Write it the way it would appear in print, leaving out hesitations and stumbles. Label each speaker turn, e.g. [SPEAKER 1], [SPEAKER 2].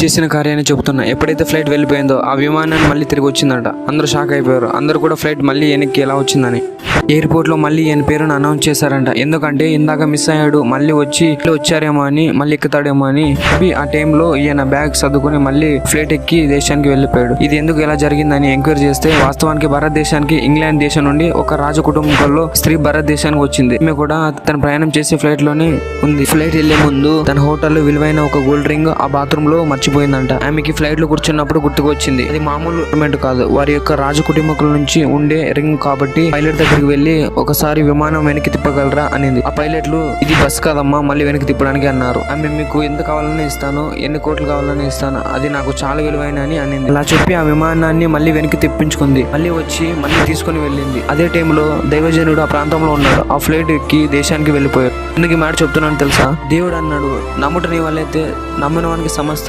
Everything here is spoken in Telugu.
[SPEAKER 1] చేసిన కార్యాన్ని చెబుతున్నా. ఎప్పుడైతే ఫ్లైట్ వెళ్ళిపోయిందో ఆ విమానాన్ని మళ్ళీ తిరిగి వచ్చిందంట. అందరూ షాక్ అయిపోయారు. అందరూ కూడా ఫ్లైట్ మళ్ళీ వెనక్కి ఎలా వచ్చిందని ఎయిర్పోర్ట్ లో మళ్ళీ ఈయన పేరును అనౌన్స్ చేశారంట. ఎందుకంటే ఇందాక మిస్ అయ్యాడు, మళ్ళీ వచ్చారేమో అని, మళ్ళీ ఎక్కుతాడేమో అని. ఆ టైంలో ఈయన బ్యాగ్ సర్దుకుని మళ్ళీ ఫ్లైట్ ఎక్కి దేశానికి వెళ్ళిపోయాడు. ఇది ఎందుకు ఎలా జరిగిందని ఎంక్వైరీ చేస్తే వాస్తవానికి భారతదేశానికి ఇంగ్లాండ్ దేశం నుండి ఒక రాజ కుటుంబంలో స్త్రీ భారతదేశానికి వచ్చింది. ఆమె కూడా తన ప్రయాణం చేసే ఫ్లైట్ లోనే ఉంది. ఫ్లైట్ వెళ్లే ముందు తన హోటల్లో విలువైన ఒక గోల్డ్ రింగ్ ఆ బాత్రూమ్ లో మర్చిపోయిందంట. ఆమెకి ఫ్లైట్ లో కూర్చున్నప్పుడు గుర్తుకు వచ్చింది. అది మామూలు రిమెంట్ కాదు, వారి యొక్క రాజ కుటుంబకుల నుంచి ఉండే రింగ్ కాబట్టి పైలట్ దగ్గరికి వెళ్ళి ఒకసారి విమానం వెనక్కి తిప్పగలరా అనింది. ఆ పైలట్లు ఇది బస్ కాదమ్మా, మళ్ళీ వెనక్కి తిప్పడానికి అన్నారు. ఆమె మీకు ఎంత కావాలని ఇస్తాను, ఎన్ని కోట్లు కావాలని ఇస్తాను, అది నాకు చాలా విలువైన అని అనింది. అలా చెప్పి ఆ విమానాన్ని మళ్ళీ వెనక్కి తెప్పించుకుంది. మళ్ళీ వచ్చి మళ్ళీ తీసుకుని వెళ్ళింది. అదే టైంలో దైవజనుడు ఆ ప్రాంతంలో ఉన్నాడు. ఆ ఫ్లైట్ ఎక్కి దేశానికి వెళ్ళిపోయాడు. ఎందుకు మాట చెప్తున్నాను తెలుసా? దేవుడు అన్నాడు, నమ్ముట నీ వల్లైతే నమ్మిన వానికి సమస్తం